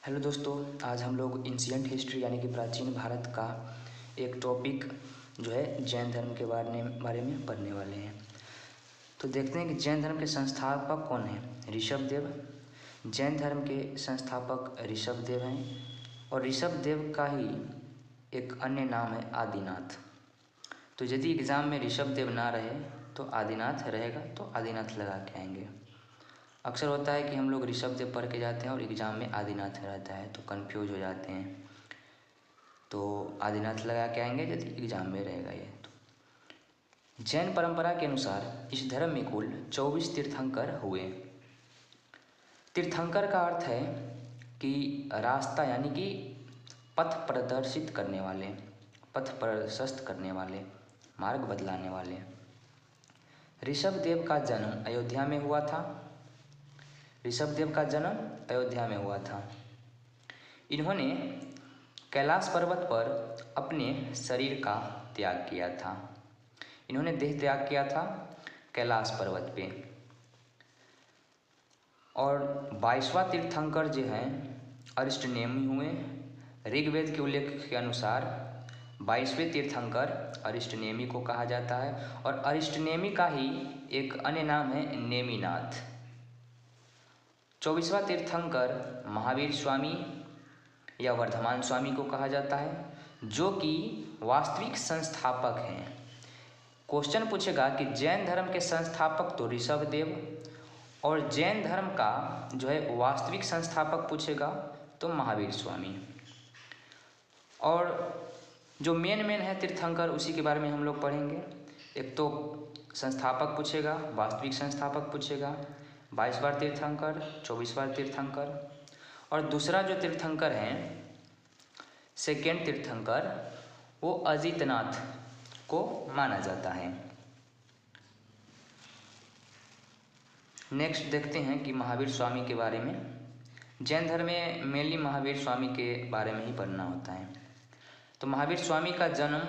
Hello दोस्तों, आज हम लोग एंशिएंट हिस्ट्री यानी कि प्राचीन भारत का एक टॉपिक जो है जैन धर्म के बारे में पढ़ने वाले हैं। तो देखते हैं कि जैन धर्म के संस्थापक कौन हैं। ऋषभदेव जैन धर्म के संस्थापक ऋषभदेव हैं और ऋषभदेव का ही एक अन्य नाम है आदिनाथ। तो यदि एग्ज़ाम में ऋषभदेव ना रहे तो आदिनाथ रहेगा, तो आदिनाथ लगा के आएंगे। अक्सर होता है कि हम लोग ऋषभदेव पढ़ के जाते हैं और एग्ज़ाम में आदिनाथ रहता है तो कंफ्यूज हो जाते हैं, तो आदिनाथ लगा के आएंगे यदि एग्ज़ाम में रहेगा ये। तो जैन परंपरा के अनुसार इस धर्म में कुल 24 तीर्थंकर हुए। तीर्थंकर का अर्थ है कि रास्ता यानी कि पथ प्रदर्शित करने वाले, पथ प्रशस्त करने वाले, मार्ग बतलाने वाले। ऋषभदेव का जन्म अयोध्या में हुआ था। ऋषभदेव का जन्म अयोध्या में हुआ था। इन्होंने कैलाश पर्वत पर अपने शरीर का त्याग किया था। इन्होंने देह त्याग किया था कैलाश पर्वत पे। और 22वां तीर्थंकर जो हैं अरिष्टनेमी हुए। ऋग्वेद के उल्लेख के अनुसार 22वें तीर्थंकर अरिष्टनेमी को कहा जाता है और अरिष्टनेमी का ही एक अन्य नाम है नेमिनाथ। 24वां तीर्थंकर महावीर स्वामी या वर्धमान स्वामी को कहा जाता है, जो कि वास्तविक संस्थापक हैं। क्वेश्चन पूछेगा कि जैन धर्म के संस्थापक तो ऋषभदेव और जैन धर्म का जो है वास्तविक संस्थापक पूछेगा तो महावीर स्वामी। और जो मेन है तीर्थंकर, उसी के बारे में हम लोग पढ़ेंगे। एक तो संस्थापक पूछेगा, वास्तविक संस्थापक पूछेगा, 22वां तीर्थंकर, 24वां तीर्थंकर। और दूसरा जो तीर्थंकर हैं, सेकेंड तीर्थंकर, वो अजितनाथ को माना जाता है। नेक्स्ट देखते हैं कि महावीर स्वामी के बारे में। जैन धर्म में मेनली महावीर स्वामी के बारे में ही पढ़ना होता है। तो महावीर स्वामी का जन्म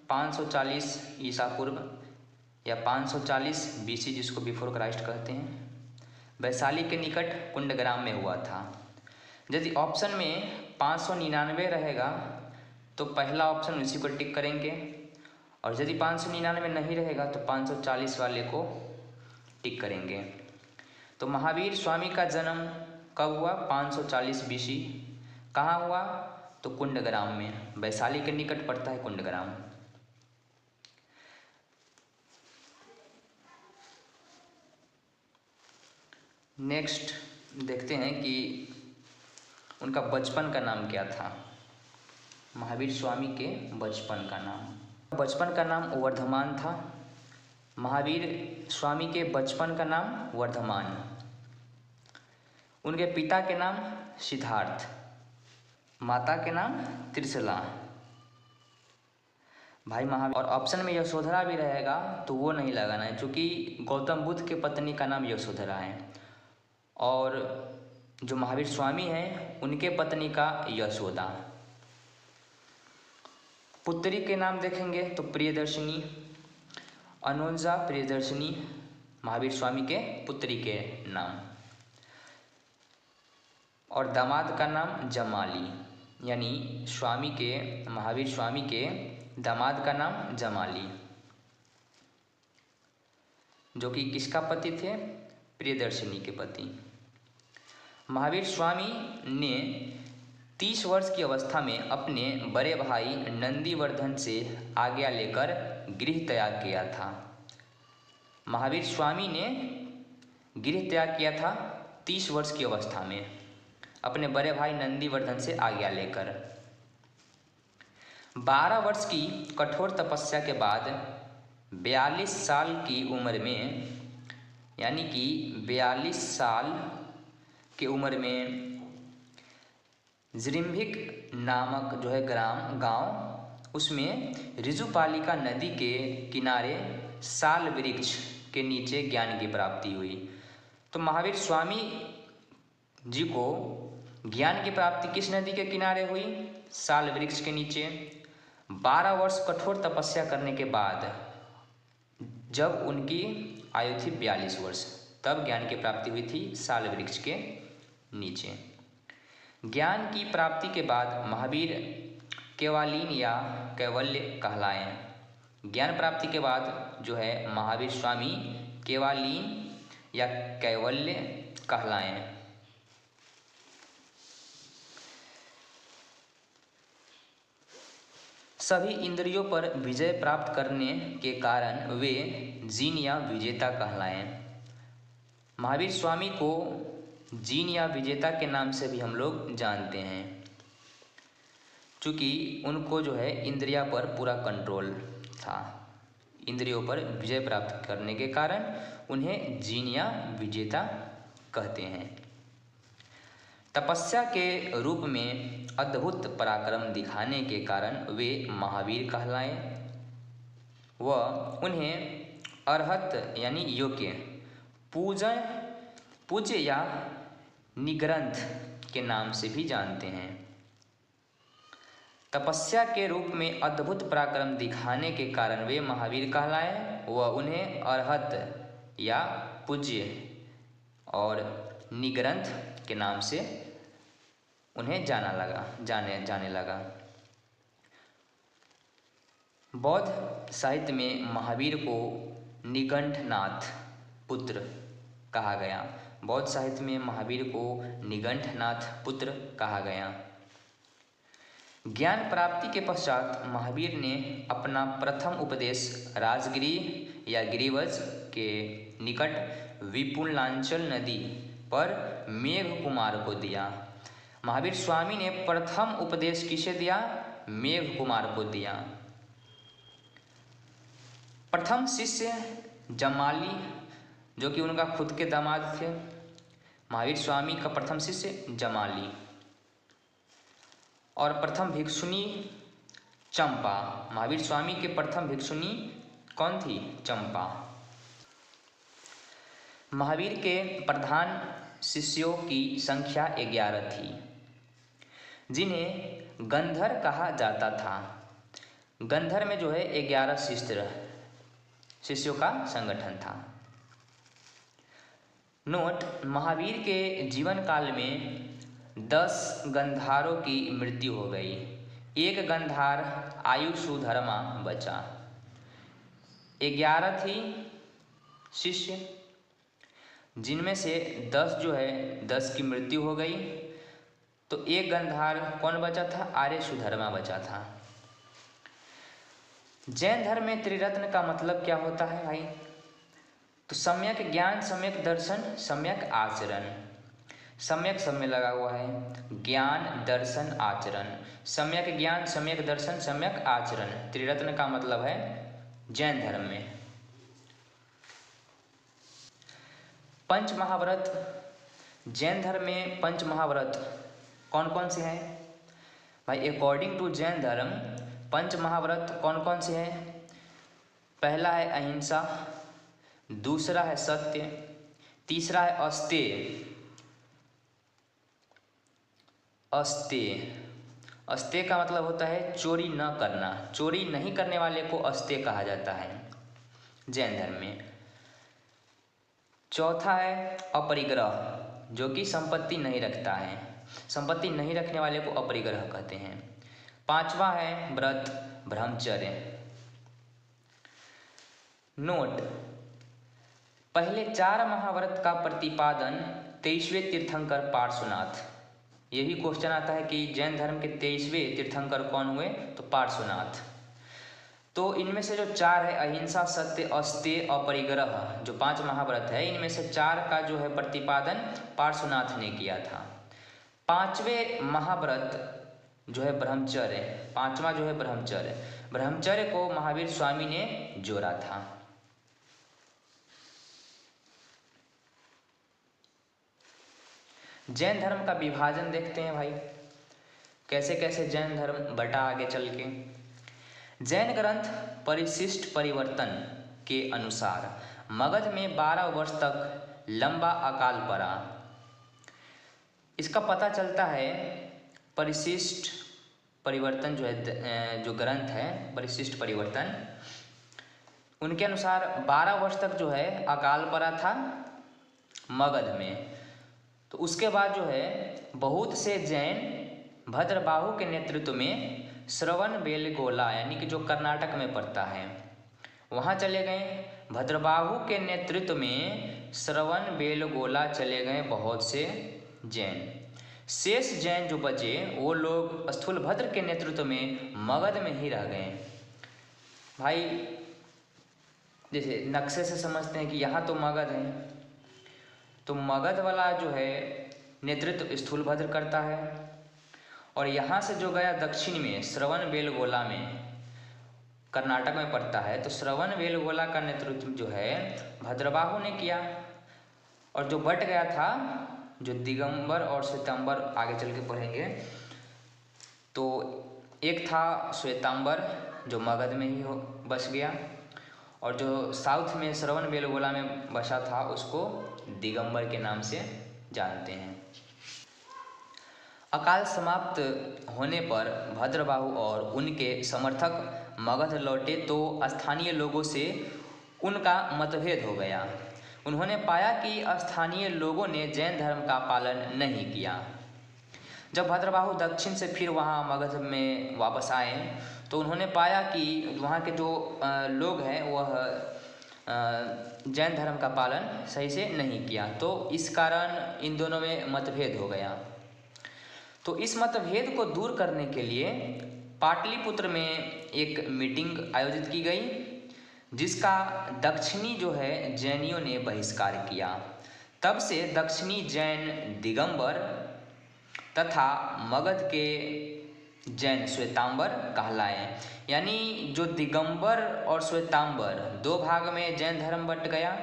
540 ईसा पूर्व या 540 बीसी, जिसको बिफोर क्राइस्ट कहते हैं, वैशाली के निकट कुंडग्राम में हुआ था। यदि ऑप्शन में 599 रहेगा तो पहला ऑप्शन उसी को टिक करेंगे, और यदि 599 नहीं रहेगा तो 540 वाले को टिक करेंगे। तो महावीर स्वामी का जन्म कब हुआ? 540 बीसी। कहाँ हुआ? तो कुंडग्राम में, वैशाली के निकट पड़ता है कुंडग्राम। नेक्स्ट देखते हैं कि उनका बचपन का नाम क्या था। महावीर स्वामी के बचपन का नाम वर्धमान था। महावीर स्वामी के बचपन का नाम वर्धमान। उनके पिता के नाम सिद्धार्थ, माता के नाम त्रिशला। भाई महावीर, और ऑप्शन में यशोधरा भी रहेगा तो वो नहीं लगाना है, क्योंकि गौतम बुद्ध के पत्नी का नाम यशोधरा है और जो महावीर स्वामी हैं उनके पत्नी का यशोदा। पुत्री के नाम देखेंगे तो प्रियदर्शिनी, अनुजा प्रियदर्शिनी महावीर स्वामी के पुत्री के नाम। और दामाद का नाम जमाली, यानी महावीर स्वामी के दामाद का नाम जमाली, जो कि किसका पति थे? प्रियदर्शिनी के पति। महावीर स्वामी ने 30 वर्ष की अवस्था में अपने बड़े भाई नंदीवर्धन से आज्ञा लेकर गृह त्याग किया था। महावीर स्वामी ने गृह त्याग किया था 30 वर्ष की अवस्था में, अपने बड़े भाई नंदीवर्धन से आज्ञा लेकर। 12 वर्ष की कठोर तपस्या के बाद 42 साल की उम्र में, यानी कि 42 साल की उम्र में जृंभिक नामक जो है गांव, उसमें ऋजुपालिका नदी के किनारे साल वृक्ष के नीचे ज्ञान की प्राप्ति हुई। तो महावीर स्वामी जी को ज्ञान की प्राप्ति किस नदी के किनारे हुई? साल वृक्ष के नीचे। 12 वर्ष कठोर तपस्या करने के बाद जब उनकी आयु थी 42 वर्ष, तब ज्ञान की प्राप्ति हुई थी साल वृक्ष के नीचे। ज्ञान की प्राप्ति के बाद महावीर केवलीन या कैवल्य कहलाए। ज्ञान प्राप्ति के बाद जो है महावीर स्वामी केवलीन या कैवल्य कहलाए। सभी इंद्रियों पर विजय प्राप्त करने के कारण वे जीन या विजेता कहलाए। महावीर स्वामी को जीन या विजेता के नाम से भी हम लोग जानते हैं, क्योंकि उनको जो है इंद्रिया पर पूरा कंट्रोल था। इंद्रियों पर विजय प्राप्त करने के कारण उन्हें जीन या विजेता कहते हैं। तपस्या के रूप में अद्भुत पराक्रम दिखाने के कारण वे महावीर कहलाए व उन्हें अरहत यानी योग्य, पूज्य या निग्रंथ के नाम से भी जानते हैं। तपस्या के रूप में अद्भुत पराक्रम दिखाने के कारण वे महावीर कहलाए व उन्हें अरहत या पूज्य और निग्रंथ के नाम से उन्हें जाने लगा। बौद्ध साहित्य में महावीर को निगंठनाथ पुत्र कहा गया। बौद्ध साहित्य में महावीर को निगंठनाथ पुत्र कहा गया। ज्ञान प्राप्ति के पश्चात महावीर ने अपना प्रथम उपदेश राजगिरी या गिरिवज के निकट विपुलांचल नदी पर मेघ कुमार को दिया। महावीर स्वामी ने प्रथम उपदेश किसे दिया? मेघ कुमार को दिया। प्रथम शिष्य जमाली, जो कि उनका खुद के दामाद थे। महावीर स्वामी का प्रथम शिष्य जमाली और प्रथम भिक्षुणी चंपा। महावीर स्वामी के प्रथम भिक्षुणी कौन थी? चंपा। महावीर के प्रधान शिष्यों की संख्या 11 थी, जिन्हें गंधर कहा जाता था। गंधर में जो है 11 शिष्यों का संगठन था। नोट: महावीर के जीवन काल में 10 गंधारों की मृत्यु हो गई। एक गंधार आयुषुधर्मा बचा। 11 थी शिष्य, जिनमें से 10 जो है 10 की मृत्यु हो गई, तो एक गंधार कौन बचा था? आर्यशुधर्मा बचा था। जैन धर्म में त्रिरत्न का मतलब क्या होता है भाई? तो सम्यक ज्ञान, सम्यक दर्शन, सम्यक आचरण। सम्यक सब में लगा हुआ है, ज्ञान, दर्शन, आचरण। सम्यक ज्ञान, सम्यक दर्शन, सम्यक आचरण त्रिरत्न का मतलब है जैन धर्म में। पंच महाव्रत, जैन धर्म में पंच महाव्रत कौन कौन से हैं भाई? अकॉर्डिंग टू जैन धर्म पंच महाव्रत कौन कौन से हैं? पहला है अहिंसा, दूसरा है सत्य, तीसरा है अस्तेय। अस्तेय का मतलब होता है चोरी न करना। चोरी नहीं करने वाले को अस्तेय कहा जाता है जैन धर्म में। चौथा है अपरिग्रह, जो कि संपत्ति नहीं रखता है। संपत्ति नहीं रखने वाले को अपरिग्रह कहते हैं। पांचवा है व्रत, ब्रह्मचर्य। नोट: पहले 4 महाव्रत का प्रतिपादन 23वें तीर्थंकर पार्श्वनाथ। यही क्वेश्चन आता है कि जैन धर्म के 23वें तीर्थंकर कौन हुए? तो पार्श्वनाथ। तो इनमें से जो 4 है अहिंसा, सत्य, अस्तेय, अपरिग्रह, जो 5 महाव्रत है, इनमें से 4 का जो है प्रतिपादन पार्श्वनाथ ने किया था। 5वें महाव्रत जो है ब्रह्मचर्य, 5वां जो है ब्रह्मचर्य, ब्रह्मचर्य को महावीर स्वामी ने जोड़ा था। जैन धर्म का विभाजन देखते हैं भाई, कैसे कैसे जैन धर्म बटा आगे चल के। जैन ग्रंथ परिशिष्ट परिवर्तन के अनुसार मगध में 12 वर्ष तक लंबा अकाल पड़ा। इसका पता चलता है परिशिष्ट परिवर्तन जो है, जो ग्रंथ है परिशिष्ट परिवर्तन, उनके अनुसार 12 वर्ष तक जो है अकाल पड़ा था मगध में। तो उसके बाद जो है बहुत से जैन भद्रबाहु के नेतृत्व में श्रवणबेलगोला यानी कि जो कर्नाटक में पड़ता है वहाँ चले गए। भद्रबाहु के नेतृत्व में श्रवणबेलगोला चले गए बहुत से जैन। शेष जैन जो बचे वो लोग स्थूलभद्र के नेतृत्व में मगध में ही रह गए। भाई जैसे नक्शे से समझते हैं कि यहाँ तो मगध है, तो मगध वाला जो है नेतृत्व स्थूलभद्र करता है, और यहाँ से जो गया दक्षिण में श्रवणबेलगोला में कर्नाटक में पड़ता है, तो श्रवणबेलगोला का नेतृत्व जो है भद्रबाहु ने किया। और जो बट गया था जो दिगंबर और श्वेतांबर आगे चल के पढ़ेंगे, तो एक था श्वेतांबर जो मगध में ही बस गया, और जो साउथ में श्रवणबेलगोला में बसा था उसको दिगंबर के नाम से जानते हैं। अकाल समाप्त होने पर भद्रबाहु और उनके समर्थक मगध लौटे तो स्थानीय लोगों से उनका मतभेद हो गया। उन्होंने पाया कि स्थानीय लोगों ने जैन धर्म का पालन नहीं किया। जब भद्रबाहु दक्षिण से फिर वहाँ मगध में वापस आए तो उन्होंने पाया कि वहाँ के जो लोग हैं वह जैन धर्म का पालन सही से नहीं किया, तो इस कारण इन दोनों में मतभेद हो गया। तो इस मतभेद को दूर करने के लिए पाटलिपुत्र में एक मीटिंग आयोजित की गई, जिसका दक्षिणी जो है जैनियों ने बहिष्कार किया। तब से दक्षिणी जैन दिगंबर तथा मगध के जैन श्वेतांबर कहलाए। यानी जो दिगंबर और श्वेतांबर दो भाग में जैन धर्म बंट गया।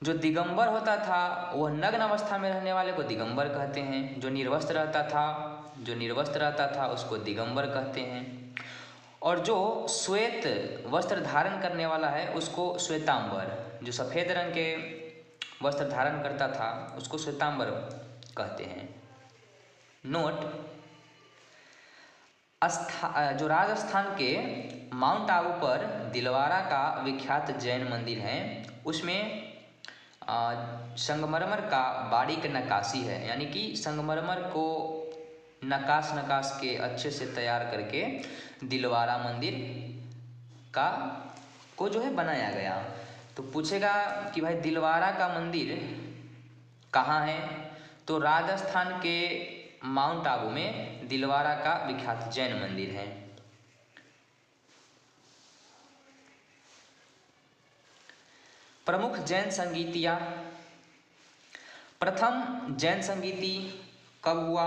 जो दिगंबर होता था वह नग्न अवस्था में रहने वाले को दिगंबर कहते हैं, जो निर्वस्त्र रहता था उसको दिगंबर कहते हैं, और जो श्वेत वस्त्र धारण करने वाला है उसको श्वेतांबर, जो सफ़ेद रंग के वस्त्र धारण करता था उसको श्वेतांबर कहते हैं। नोट, जो राजस्थान के माउंट आबू पर दिलवारा का विख्यात जैन मंदिर है, उसमें संगमरमर का बारीक नक्काशी है। यानी कि संगमरमर को नकाश के अच्छे से तैयार करके दिलवारा मंदिर को जो है बनाया गया। तो पूछेगा कि भाई दिलवारा का मंदिर कहाँ है, तो राजस्थान के माउंट आबू में दिलवारा का विख्यात जैन मंदिर है। प्रमुख जैन संगीतियाँ। प्रथम जैन संगीति कब हुआ,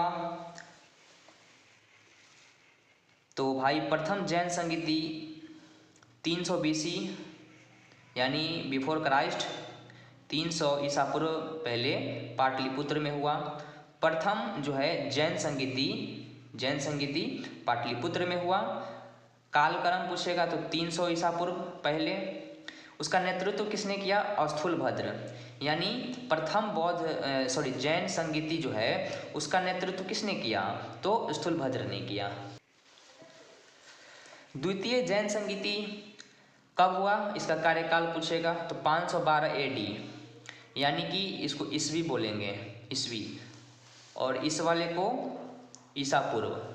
तो भाई प्रथम जैन संगीति 300 BC यानी बिफोर क्राइस्ट, 300 ईसा पूर्व पहले पाटलिपुत्र में हुआ। प्रथम जो है जैन संगीति पाटलिपुत्र में हुआ। कालक्रम पूछेगा तो 300 ईसा पूर्व पहले। उसका नेतृत्व किसने किया, स्थूलभद्र। यानी प्रथम जैन संगीति जो है उसका नेतृत्व किसने किया, तो स्थूलभद्र ने किया। द्वितीय जैन संगीति कब हुआ, इसका कार्यकाल पूछेगा तो 512 AD, यानी कि इसको ईस्वी बोलेंगे, ईस्वी, और इस वाले को ईसा पूर्व।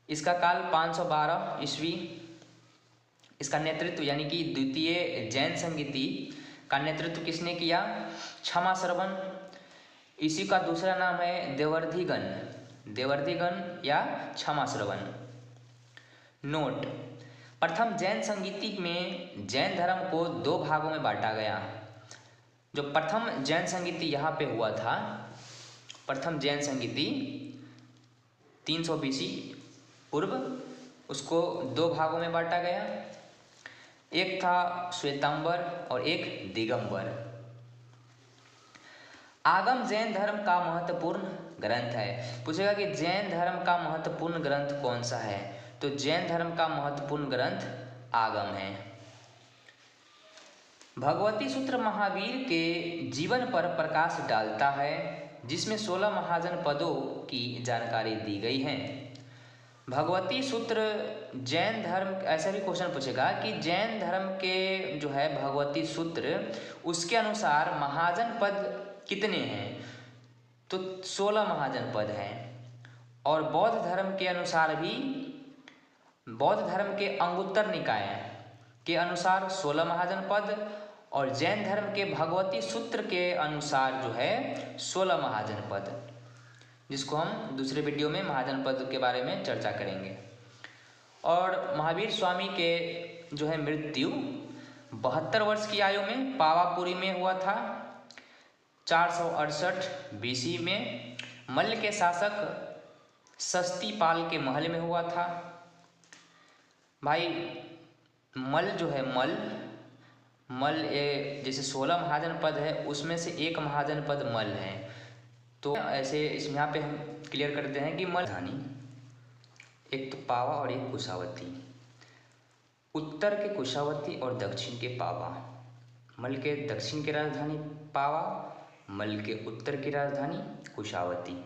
इसका काल 512 ईस्वी। इसका नेतृत्व यानी कि द्वितीय जैन संगीति का नेतृत्व किसने किया, क्षमा श्रवण। इसी का दूसरा नाम है देवर्धिगण या क्षमा श्रवण। नोट, प्रथम जैन संगीति में जैन धर्म को दो भागों में बांटा गया। जो प्रथम जैन संगीति यहाँ पे हुआ था, प्रथम जैन संगीति 300 BC पूर्व, उसको दो भागों में बांटा गया। एक था श्वेतांबर और एक दिगंबर। आगम जैन धर्म का महत्वपूर्ण ग्रंथ है। पूछेगा कि जैन धर्म का महत्वपूर्ण ग्रंथ कौन सा है, तो जैन धर्म का महत्वपूर्ण ग्रंथ आगम है। भगवती सूत्र महावीर के जीवन पर प्रकाश डालता है, जिसमें 16 महाजन पदों की जानकारी दी गई है। भगवती सूत्र जैन धर्म, ऐसा भी क्वेश्चन पूछेगा कि जैन धर्म के जो है भगवती सूत्र, उसके अनुसार महाजन पद कितने हैं? तो 16 महाजन पद हैं। और बौद्ध धर्म के अनुसार भी, बौद्ध धर्म के अंगुत्तर निकाय के अनुसार 16 महाजन पद, और जैन धर्म के भगवती सूत्र के अनुसार जो है 16 महाजन पद, जिसको हम दूसरे वीडियो में महाजन पद के बारे में चर्चा करेंगे। और महावीर स्वामी के जो है मृत्यु 72 वर्ष की आयु में पावापुरी में हुआ था 468 BC में। मल्ल के शासक सस्तीपाल के महल में हुआ था। भाई मल जो है मल जैसे 16 महाजन पद है, उसमें से एक महाजन पद मल है। तो ऐसे इसमें यहाँ पे हम क्लियर करते हैं कि मल राजधानी एक तो पावा और एक कुशावती, उत्तर के कुशावती और दक्षिण के पावा। मल के दक्षिण की राजधानी पावा, मल के उत्तर की राजधानी कुशावती।